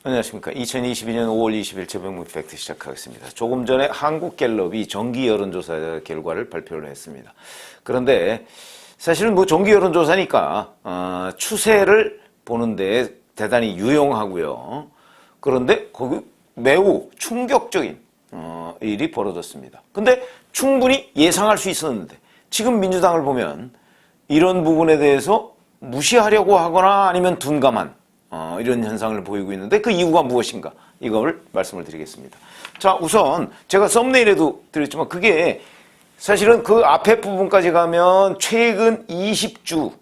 안녕하십니까. 2022년 5월 20일 최병무 팩트 시작하겠습니다. 조금 전에 한국갤럽이 정기 여론조사 결과를 발표를 했습니다. 그런데 사실은 뭐 정기 여론조사니까 추세를 보는 데 대단히 유용하고요. 그런데 거기 매우 충격적인 일이 벌어졌습니다. 근데 충분히 예상할 수 있었는데 지금 민주당을 보면 이런 부분에 대해서 무시하려고 하거나 아니면 둔감한 이런 현상을 보이고 있는데 그 이유가 무엇인가 이걸 말씀을 드리겠습니다. 자, 우선 제가 썸네일에도 드렸지만 그게 사실은 그 앞에 부분까지 가면 최근 20주일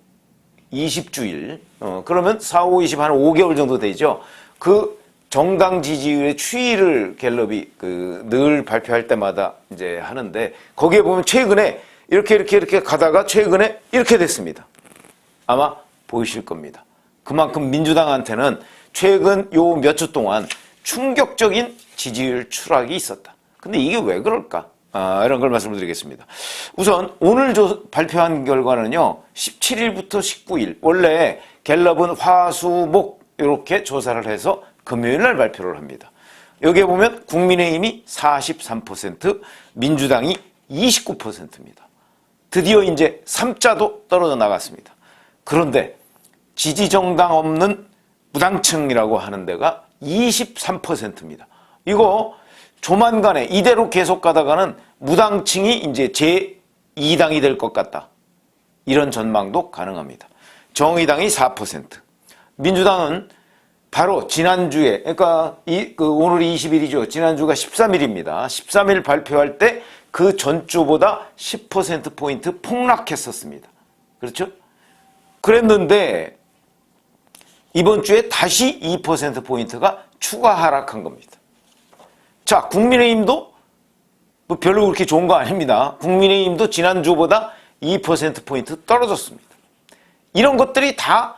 그러면 4, 5, 20 한 5개월 정도 되죠. 그 정당 지지율의 추이를 갤럽이 늘 발표할 때마다 이제 하는데 거기에 보면 최근에 이렇게 가다가 최근에 이렇게 됐습니다. 아마 보이실 겁니다. 그만큼 민주당한테는 최근 요 몇 주 동안 충격적인 지지율 추락이 있었다. 근데 이게 왜 그럴까? 이런 걸 말씀을 드리겠습니다. 우선 오늘 발표한 결과는요. 17일부터 19일. 원래 갤럽은 화, 수, 목 이렇게 조사를 해서 금요일 날 발표를 합니다. 여기에 보면 국민의힘이 43%, 민주당이 29%입니다. 드디어 이제 3자도 떨어져 나갔습니다. 그런데 지지정당 없는 무당층이라고 하는 데가 23%입니다. 이거 조만간에 이대로 계속 가다가는 무당층이 이제 제2당이 될 것 같다. 이런 전망도 가능합니다. 정의당이 4%. 민주당은 바로 지난주에, 그러니까 오늘 20일이죠. 지난주가 13일입니다. 13일 발표할 때 그 전주보다 10%포인트 폭락했었습니다. 그렇죠? 그랬는데 이번 주에 다시 2%포인트가 추가 하락한 겁니다. 자, 국민의힘도 뭐 별로 그렇게 좋은 거 아닙니다. 국민의힘도 지난주보다 2%포인트 떨어졌습니다. 이런 것들이 다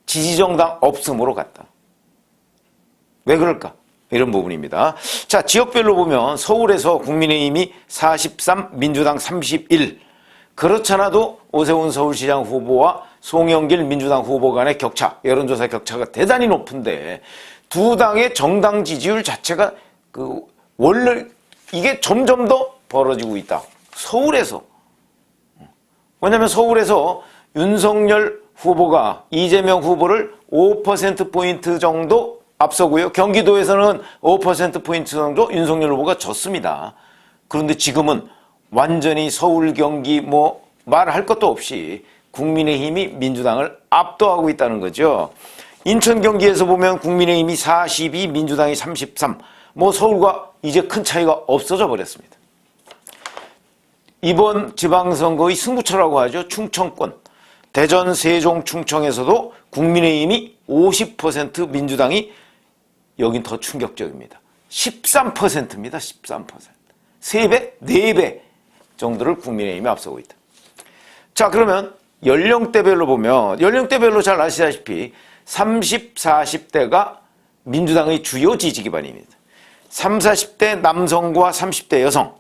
지지정당 없음으로 갔다. 왜 그럴까? 이런 부분입니다. 자, 지역별로 보면 서울에서 국민의힘이 43, 민주당 31. 그렇잖아도 오세훈 서울시장 후보와 송영길 민주당 후보 간의 격차, 여론조사 격차가 대단히 높은데 두 당의 정당 지지율 자체가 원래 이게 점점 더 벌어지고 있다. 서울에서. 왜냐하면 서울에서 윤석열 후보가 이재명 후보를 5%포인트 정도 앞서고요. 경기도에서는 5%포인트 정도 윤석열 후보가 졌습니다. 그런데 지금은 완전히 서울, 경기 뭐 말할 것도 없이 국민의힘이 민주당을 압도하고 있다는 거죠. 인천, 경기에서 보면 국민의힘이 42, 민주당이 33. 뭐 서울과 이제 큰 차이가 없어져 버렸습니다. 이번 지방선거의 승부처라고 하죠. 충청권. 대전, 세종, 충청에서도 국민의힘이 50%, 민주당이 여긴 더 충격적입니다. 13%입니다. 13%. 3배, 4배 정도를 국민의힘이 앞서고 있다. 자, 그러면 연령대별로 보면 연령대별로 잘 아시다시피 30, 40대가 민주당의 주요 지지 기반입니다. 30, 40대 남성과 30대 여성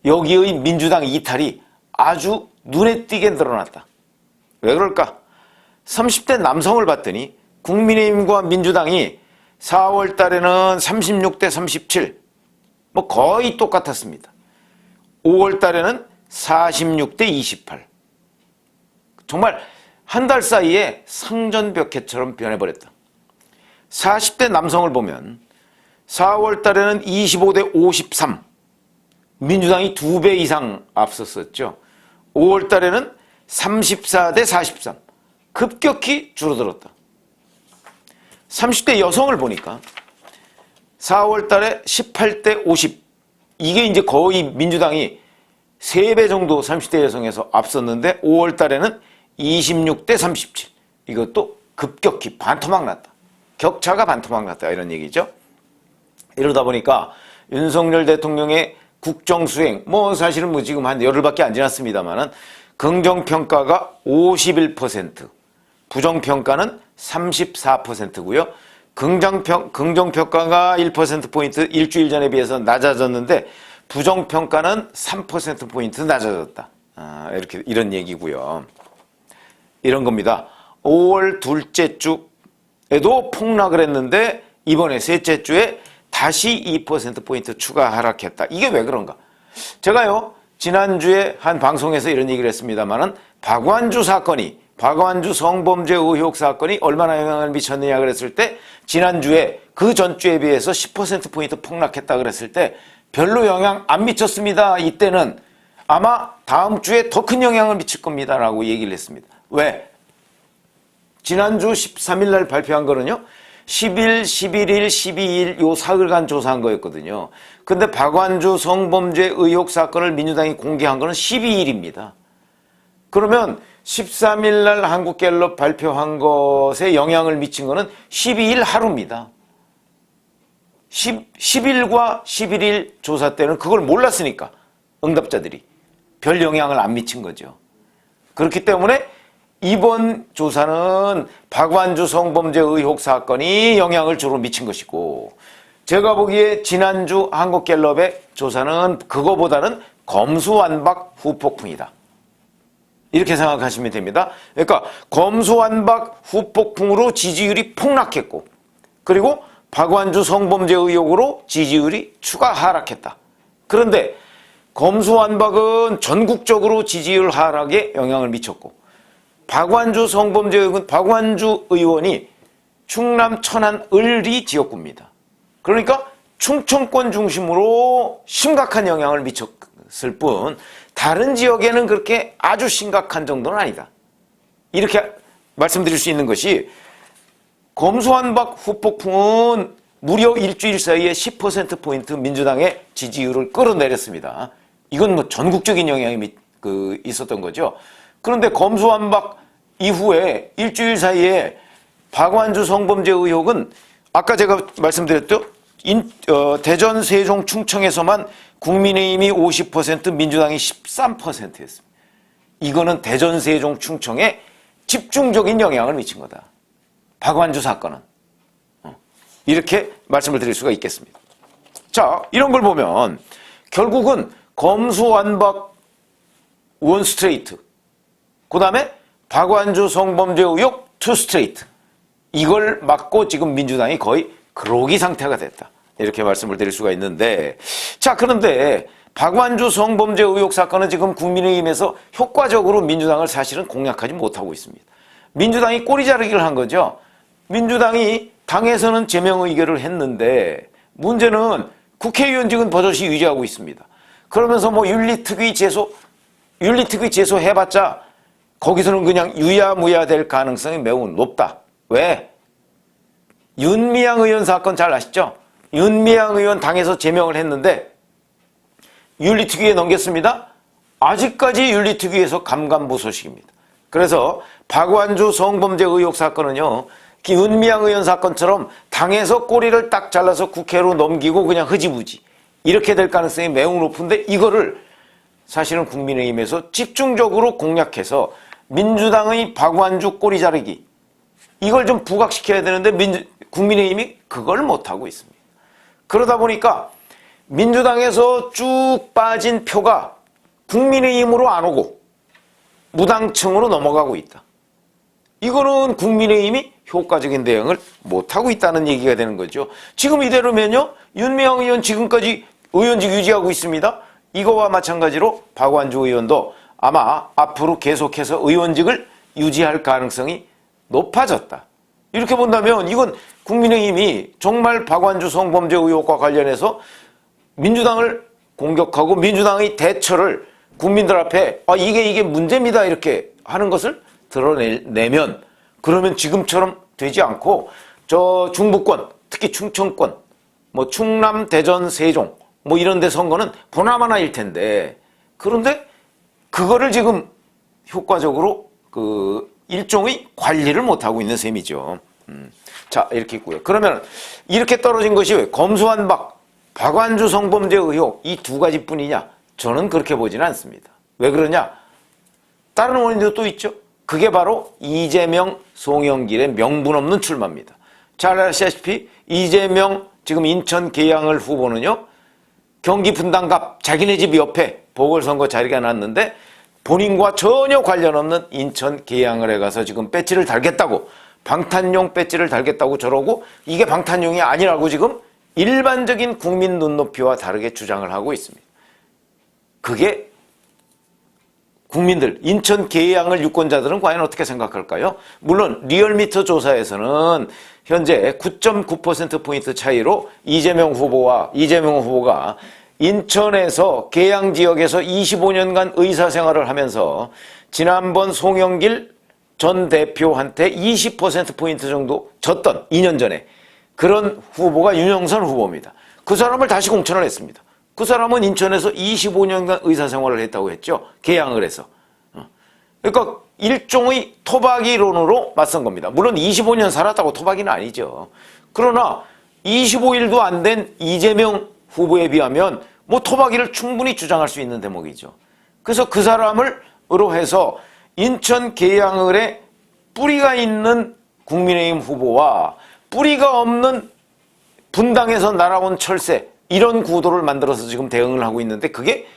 여기의 민주당 이탈이 아주 눈에 띄게 늘어났다. 왜 그럴까? 30대 남성을 봤더니 국민의힘과 민주당이 4월 달에는 36대 37 뭐 거의 똑같았습니다. 5월 달에는 46대 28 정말 한 달 사이에 상전벽해처럼 변해버렸다. 40대 남성을 보면 4월 달에는 25대 53 민주당이 2배 이상 앞섰었죠. 5월 달에는 34대 43 급격히 줄어들었다. 30대 여성을 보니까 4월 달에 18대 50 이게 이제 거의 민주당이 3배 정도 30대 여성에서 앞섰는데 5월 달에는 26대 37 이것도 급격히 반토막 났다. 격차가 반토막 났다 이런 얘기죠. 이러다 보니까 윤석열 대통령의 국정수행 뭐 사실은 뭐 지금 한 열흘밖에 안 지났습니다만은 긍정평가가 51% 부정평가는 34%고요. 긍정평가가 1%포인트 일주일 전에 비해서 낮아졌는데 부정평가는 3%포인트 낮아졌다. 이런 얘기고요. 이런 겁니다. 5월 둘째 주에도 폭락을 했는데 이번에 셋째 주에 다시 2%포인트 추가 하락했다. 이게 왜 그런가? 제가요, 지난주에 한 방송에서 이런 얘기를 했습니다만은 박완주 성범죄 의혹 사건이 얼마나 영향을 미쳤느냐 그랬을 때 지난주에 그 전주에 비해서 10%포인트 폭락했다 그랬을 때 별로 영향 안 미쳤습니다. 이때는 아마 다음 주에 더 큰 영향을 미칠 겁니다 라고 얘기를 했습니다. 왜? 지난주 13일 날 발표한 거는요, 10일, 11일, 12일 요 사흘간 조사한 거였거든요. 근데 박완주 성범죄 의혹 사건을 민주당이 공개한 거는 12일입니다. 그러면 13일 날 한국갤럽 발표한 것에 영향을 미친 거는 12일 하루입니다. 10일과 11일 조사 때는 그걸 몰랐으니까 응답자들이 별 영향을 안 미친 거죠. 그렇기 때문에 이번 조사는 박완주 성범죄 의혹 사건이 영향을 주로 미친 것이고, 제가 보기에 지난주 한국갤럽의 조사는 그거보다는 검수완박 후폭풍이다. 이렇게 생각하시면 됩니다. 그러니까 검수완박 후폭풍으로 지지율이 폭락했고, 그리고 박완주 성범죄 의혹으로 지지율이 추가 하락했다. 그런데 검수완박은 전국적으로 지지율 하락에 영향을 미쳤고, 박완주 성범죄 의혹은 박완주 의원이 충남 천안 을리 지역구입니다. 그러니까 충청권 중심으로 심각한 영향을 미쳤을 뿐 다른 지역에는 그렇게 아주 심각한 정도는 아니다. 이렇게 말씀드릴 수 있는 것이, 검수완박 후폭풍은 무려 일주일 사이에 10%포인트 민주당의 지지율을 끌어내렸습니다. 이건 뭐 전국적인 영향이 있었던 거죠. 그런데 검수완박 이후에 일주일 사이에 박완주 성범죄 의혹은 아까 제가 말씀드렸죠. 대전, 세종, 충청에서만 국민의힘이 50%, 민주당이 13%였습니다. 이거는 대전, 세종, 충청에 집중적인 영향을 미친 거다. 박완주 사건은. 이렇게 말씀을 드릴 수가 있겠습니다. 자, 이런 걸 보면 결국은 검수완박 원 스트레이트, 그 다음에 박완주 성범죄 의혹 투 스트레이트, 이걸 막고 지금 민주당이 거의 그러기 상태가 됐다. 이렇게 말씀을 드릴 수가 있는데, 자, 그런데 박완주 성범죄 의혹 사건은 지금 국민의힘에서 효과적으로 민주당을 사실은 공략하지 못하고 있습니다. 민주당이 꼬리 자르기를 한 거죠. 민주당이 당에서는 제명 의결을 했는데 문제는 국회의원직은 버젓이 유지하고 있습니다. 그러면서 뭐 윤리특위 제소 해봤자 거기서는 그냥 유야무야 될 가능성이 매우 높다. 왜? 윤미향 의원 사건 잘 아시죠? 윤미향 의원 당에서 제명을 했는데 윤리특위에 넘겼습니다. 아직까지 윤리특위에서 감감무소식입니다. 그래서 박완주 성범죄 의혹 사건은요, 윤미향 의원 사건처럼 당에서 꼬리를 딱 잘라서 국회로 넘기고 그냥 흐지부지 이렇게 될 가능성이 매우 높은데, 이거를 사실은 국민의힘에서 집중적으로 공략해서 민주당의 박완주 꼬리 자르기, 이걸 좀 부각시켜야 되는데 국민의힘이 그걸 못하고 있습니다. 그러다 보니까 민주당에서 쭉 빠진 표가 국민의힘으로 안 오고 무당층으로 넘어가고 있다. 이거는 국민의힘이 효과적인 대응을 못하고 있다는 얘기가 되는 거죠. 지금 이대로면요, 윤미향 의원 지금까지 의원직 유지하고 있습니다. 이거와 마찬가지로 박완주 의원도 아마 앞으로 계속해서 의원직을 유지할 가능성이 높아졌다. 이렇게 본다면 이건 국민의힘이 정말 박완주 성범죄 의혹과 관련해서 민주당을 공격하고 민주당의 대처를 국민들 앞에 이게 문제입니다 이렇게 하는 것을 드러내면, 그러면 지금처럼 되지 않고 저 중부권, 특히 충청권, 뭐 충남, 대전, 세종 뭐 이런 데 선거는 보나마나일 텐데, 그런데 그거를 지금 효과적으로 일종의 관리를 못하고 있는 셈이죠. 자, 이렇게 있고요. 그러면 이렇게 떨어진 것이 왜 검수완박, 박완주 성범죄 의혹 이 두 가지뿐이냐? 저는 그렇게 보지는 않습니다. 왜 그러냐? 다른 원인도 또 있죠. 그게 바로 이재명, 송영길의 명분 없는 출마입니다. 잘 아시다시피 이재명 지금 인천 계양을 후보는요, 경기 분당갑 자기네 집 옆에 보궐선거 자리가 났는데 본인과 전혀 관련 없는 인천 계양을에 가서 지금 배지를 달겠다고 방탄용 배지를 달겠다고 저러고 이게 방탄용이 아니라고 지금 일반적인 국민 눈높이와 다르게 주장을 하고 있습니다. 그게 국민들, 인천 계양을 유권자들은 과연 어떻게 생각할까요? 물론 리얼미터 조사에서는 현재 9.9%포인트 차이로 이재명 후보가 인천에서 계양 지역에서 25년간 의사생활을 하면서 지난번 송영길 전 대표한테 20%포인트 정도 졌던 2년 전에 그런 후보가 윤영선 후보입니다. 그 사람을 다시 공천을 했습니다. 그 사람은 인천에서 25년간 의사생활을 했다고 했죠. 계양을 해서. 그러니까 일종의 토박이론으로 맞선 겁니다. 물론 25년 살았다고 토박이는 아니죠. 그러나 25일도 안 된 이재명 후보에 비하면 뭐 토박이를 충분히 주장할 수 있는 대목이죠. 그래서 그 사람으로 해서 인천 계양을에 뿌리가 있는 국민의힘 후보와 뿌리가 없는 분당에서 날아온 철새 이런 구도를 만들어서 지금 대응을 하고 있는데 그게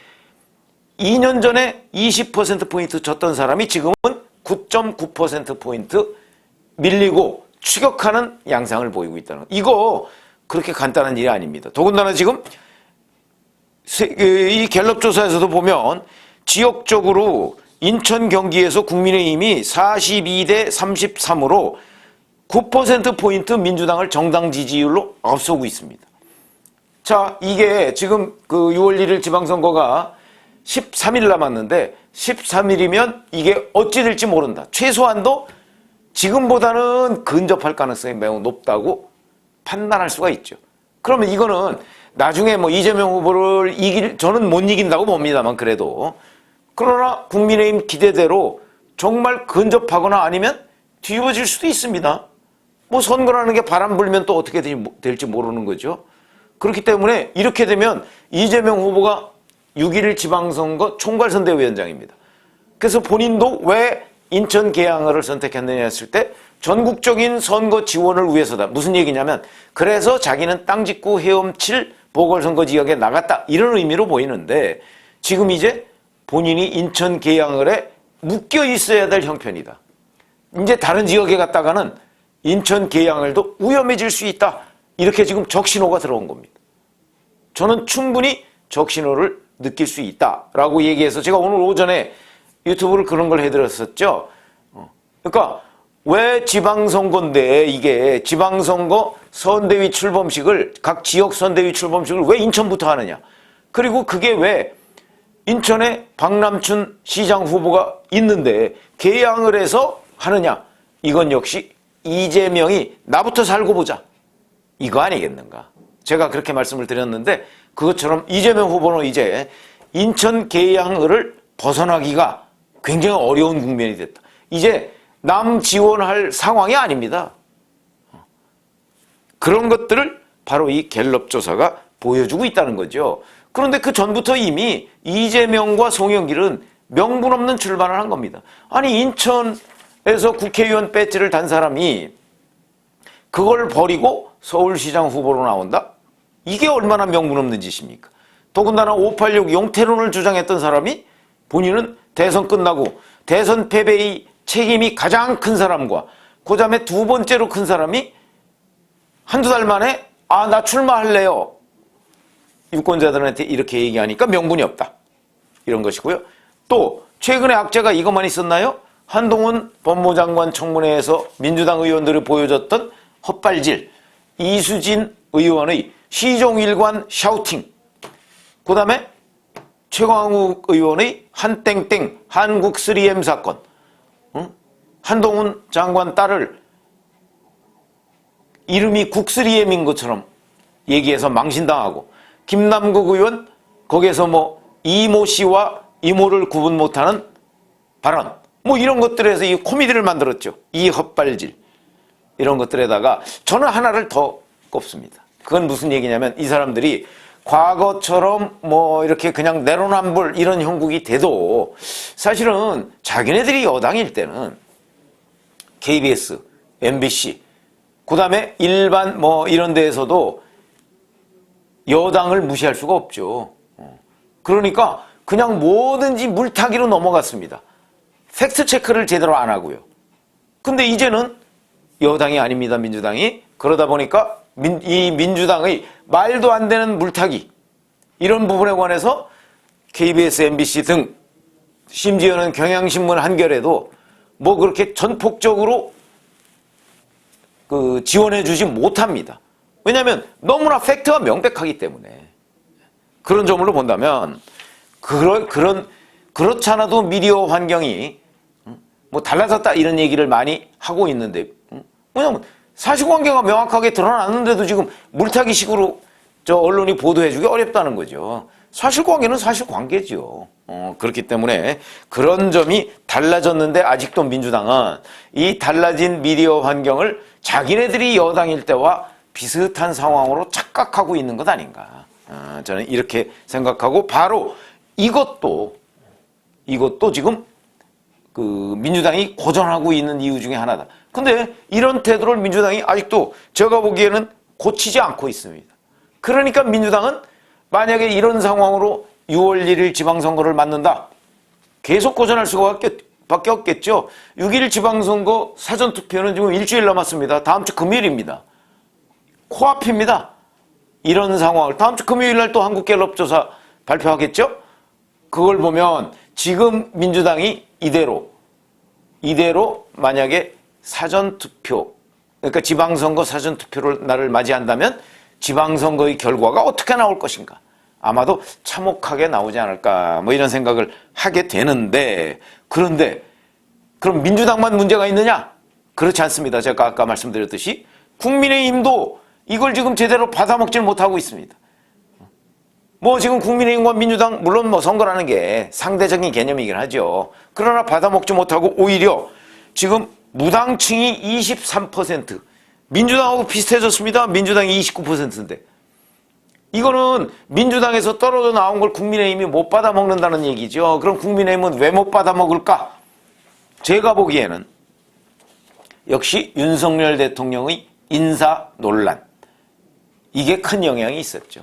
2년 전에 20%포인트 졌던 사람이 지금은 9.9%포인트 밀리고 추격하는 양상을 보이고 있다는 거. 이거 그렇게 간단한 일이 아닙니다. 더군다나 지금 이 갤럽 조사에서도 보면 지역적으로 인천 경기에서 국민의힘이 42대 33으로 9%포인트 민주당을 정당 지지율로 앞서고 있습니다. 자, 이게 지금 그 6월 1일 지방선거가 13일 남았는데 13일이면 이게 어찌 될지 모른다. 최소한도 지금보다는 근접할 가능성이 매우 높다고 판단할 수가 있죠. 그러면 이거는 나중에 뭐 이재명 후보를 저는 못 이긴다고 봅니다만 그래도. 그러나 국민의힘 기대대로 정말 근접하거나 아니면 뒤집어질 수도 있습니다. 뭐 선거라는 게 바람 불면 또 어떻게 될지 모르는 거죠. 그렇기 때문에 이렇게 되면 이재명 후보가 6.1 지방선거 총괄선대위원장입니다. 그래서 본인도 왜 인천 계양을을 선택했느냐 했을 때 전국적인 선거 지원을 위해서다. 무슨 얘기냐면 그래서 자기는 땅 짓고 헤엄칠 보궐선거 지역에 나갔다. 이런 의미로 보이는데 지금 이제 본인이 인천 계양을에 묶여 있어야 될 형편이다. 이제 다른 지역에 갔다가는 인천 계양을도 위험해질 수 있다. 이렇게 지금 적신호가 들어온 겁니다. 저는 충분히 적신호를 느낄 수 있다라고 얘기해서 제가 오늘 오전에 유튜브를 그런 걸 해드렸었죠. 그러니까 왜 지방선거인데 이게 지방선거 선대위 출범식을 각 지역 선대위 출범식을 왜 인천부터 하느냐. 그리고 그게 왜 인천에 박남춘 시장 후보가 있는데 계양을 해서 하느냐. 이건 역시 이재명이 나부터 살고 보자. 이거 아니겠는가. 제가 그렇게 말씀을 드렸는데 그것처럼 이재명 후보는 이제 인천 계양을을 벗어나기가 굉장히 어려운 국면이 됐다. 이제 남 지원할 상황이 아닙니다. 그런 것들을 바로 이 갤럽 조사가 보여주고 있다는 거죠. 그런데 그 전부터 이미 이재명과 송영길은 명분 없는 출발을 한 겁니다. 아니 인천에서 국회의원 배지를 단 사람이 그걸 버리고 서울시장 후보로 나온다? 이게 얼마나 명분 없는 짓입니까? 더군다나 586 용태론을 주장했던 사람이 본인은 대선 끝나고 대선 패배의 책임이 가장 큰 사람과 그 다음에 두 번째로 큰 사람이 한두 달 만에 나 출마할래요. 유권자들한테 이렇게 얘기하니까 명분이 없다. 이런 것이고요. 또 최근에 악재가 이것만 있었나요? 한동훈 법무장관 청문회에서 민주당 의원들이 보여줬던 헛발질, 이수진 의원의 시종일관 샤우팅, 그 다음에 최광욱 의원의 한땡땡 한국 3M 사건, 한동훈 장관 딸을 이름이 국3M인 것처럼 얘기해서 망신당하고 김남국 의원 거기에서 뭐 이모 씨와 이모를 구분 못하는 발언 뭐 이런 것들에서 이 코미디를 만들었죠. 이 헛발질 이런 것들에다가 저는 하나를 더 꼽습니다. 그건 무슨 얘기냐면 이 사람들이 과거처럼 뭐 이렇게 그냥 내로남불 이런 형국이 돼도 사실은 자기네들이 여당일 때는 KBS, MBC 그 다음에 일반 뭐 이런 데에서도 여당을 무시할 수가 없죠. 그러니까 그냥 뭐든지 물타기로 넘어갔습니다. 팩트 체크를 제대로 안 하고요. 근데 이제는 여당이 아닙니다. 민주당이. 그러다 보니까 이 민주당의 말도 안 되는 물타기 이런 부분에 관해서 KBS, MBC 등 심지어는 경향신문 한겨레도 뭐 그렇게 전폭적으로 지원해 주지 못합니다. 왜냐하면 너무나 팩트가 명백하기 때문에. 그런 점으로 본다면 그렇지 않아도 미디어 환경이 뭐 달라졌다 이런 얘기를 많이 하고 있는데, 왜냐면 사실관계가 명확하게 드러났는데도 지금 물타기식으로 언론이 보도해주기 어렵다는 거죠. 사실관계는 사실관계죠. 그렇기 때문에 그런 점이 달라졌는데 아직도 민주당은 이 달라진 미디어 환경을 자기네들이 여당일 때와 비슷한 상황으로 착각하고 있는 것 아닌가. 저는 이렇게 생각하고, 바로 이것도 지금 민주당이 고전하고 있는 이유 중에 하나다. 근데 이런 태도를 민주당이 아직도 제가 보기에는 고치지 않고 있습니다. 그러니까 민주당은 만약에 이런 상황으로 6월 1일 지방선거를 맞는다, 계속 고전할 수밖에 없겠죠. 6일 지방선거 사전투표는 지금 일주일 남았습니다. 다음 주 금요일입니다. 코앞입니다. 이런 상황을 다음 주 금요일 날 또 한국갤럽조사 발표하겠죠? 그걸 보면 지금 민주당이 이대로 만약에 사전투표, 그러니까 지방선거 사전투표를 날을 맞이한다면 지방선거의 결과가 어떻게 나올 것인가, 아마도 참혹하게 나오지 않을까, 뭐 이런 생각을 하게 되는데, 그런데 그럼 민주당만 문제가 있느냐? 그렇지 않습니다. 제가 아까 말씀드렸듯이 국민의힘도 이걸 지금 제대로 받아먹질 못하고 있습니다. 뭐 지금 국민의힘과 민주당, 물론 뭐 선거라는 게 상대적인 개념이긴 하죠. 그러나 받아먹지 못하고 오히려 지금 무당층이 23%, 민주당하고 비슷해졌습니다. 민주당이 29%인데 이거는 민주당에서 떨어져 나온 걸 국민의힘이 못 받아먹는다는 얘기죠. 그럼 국민의힘은 왜 못 받아먹을까? 제가 보기에는 역시 윤석열 대통령의 인사 논란, 이게 큰 영향이 있었죠.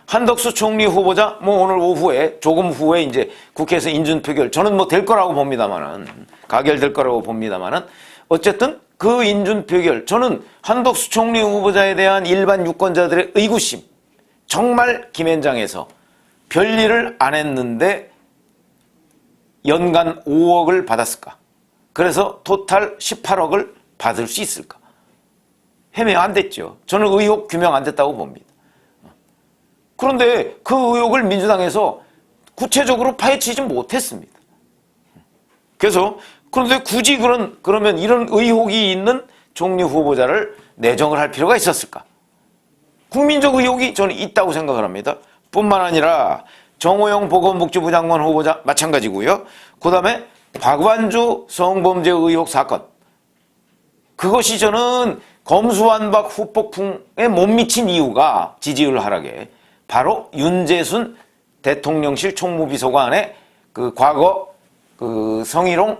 한덕수 총리 후보자, 뭐 오늘 오후에, 조금 후에 이제 국회에서 인준표결, 저는 뭐 될 거라고 봅니다만은, 가결될 거라고 봅니다만은, 어쨌든 그 인준표결, 저는 한덕수 총리 후보자에 대한 일반 유권자들의 의구심, 정말 김앤장에서 별일을 안 했는데 연간 5억을 받았을까? 그래서 토탈 18억을 받을 수 있을까? 해명 안 됐죠. 저는 의혹 규명 안 됐다고 봅니다. 그런데 그 의혹을 민주당에서 구체적으로 파헤치지 못했습니다. 그래서 그런데 굳이 그러면 이런 의혹이 있는 총리 후보자를 내정을 할 필요가 있었을까? 국민적 의혹이 저는 있다고 생각을 합니다. 뿐만 아니라 정호영 보건복지부 장관 후보자 마찬가지고요. 그 다음에 박완주 성범죄 의혹 사건, 그것이 저는 검수완박 후폭풍에 못 미친 이유가, 지지율 하락에, 바로 윤재순 대통령실 총무비서관의 과거 성희롱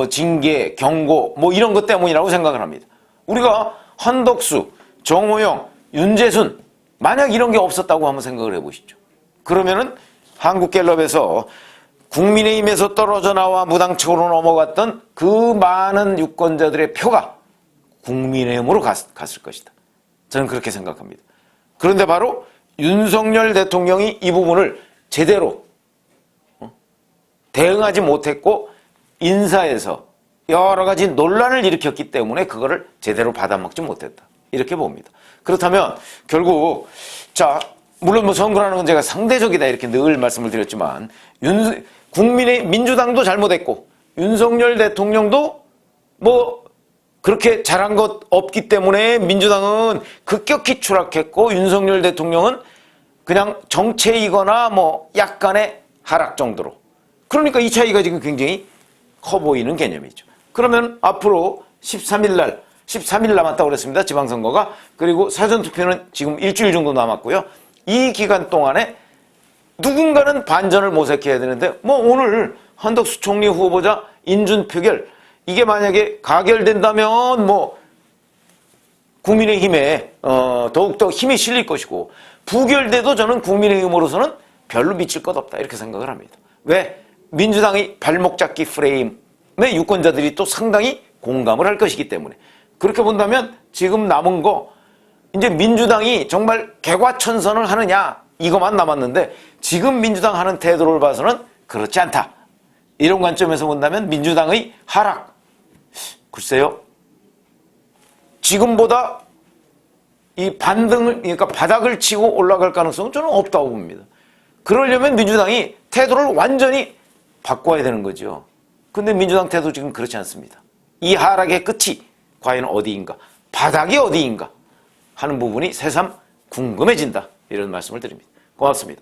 징계, 경고 이런 것 때문이라고 생각을 합니다. 우리가 한덕수, 정호영, 윤재순, 만약 이런 게 없었다고 한번 생각을 해보시죠. 그러면은 한국갤럽에서 국민의힘에서 떨어져 나와 무당층으로 넘어갔던 그 많은 유권자들의 표가 국민의힘으로 갔을 것이다. 저는 그렇게 생각합니다. 그런데 바로 윤석열 대통령이 이 부분을 제대로 대응하지 못했고 인사에서 여러 가지 논란을 일으켰기 때문에 그거를 제대로 받아먹지 못했다, 이렇게 봅니다. 그렇다면 결국 물론 뭐 선거라는 건 제가 상대적이다 이렇게 늘 말씀을 드렸지만 민주당도 잘못했고 윤석열 대통령도 뭐 그렇게 잘한 것 없기 때문에 민주당은 급격히 추락했고 윤석열 대통령은 그냥 정체이거나 뭐 약간의 하락 정도로. 그러니까 이 차이가 지금 굉장히 커 보이는 개념이죠. 그러면 앞으로 13일 남았다고 그랬습니다. 지방선거가. 그리고 사전투표는 지금 일주일 정도 남았고요. 이 기간 동안에 누군가는 반전을 모색해야 되는데, 뭐 오늘 한덕수 총리 후보자 인준표결, 이게 만약에 가결된다면 뭐 국민의힘에 더욱더 힘이 실릴 것이고, 부결돼도 저는 국민의힘으로서는 별로 미칠 것 없다 이렇게 생각을 합니다. 왜? 민주당의 발목 잡기 프레임에 유권자들이 또 상당히 공감을 할 것이기 때문에. 그렇게 본다면 지금 남은 거 이제 민주당이 정말 개과천선을 하느냐 이것만 남았는데 지금 민주당 하는 태도를 봐서는 그렇지 않다. 이런 관점에서 본다면 민주당의 하락, 글쎄요. 지금보다 이 반등을, 그러니까 바닥을 치고 올라갈 가능성은 저는 없다고 봅니다. 그러려면 민주당이 태도를 완전히 바꿔야 되는 거죠. 근데 민주당 태도 지금 그렇지 않습니다. 이 하락의 끝이 과연 어디인가, 바닥이 어디인가 하는 부분이 새삼 궁금해진다. 이런 말씀을 드립니다. 고맙습니다.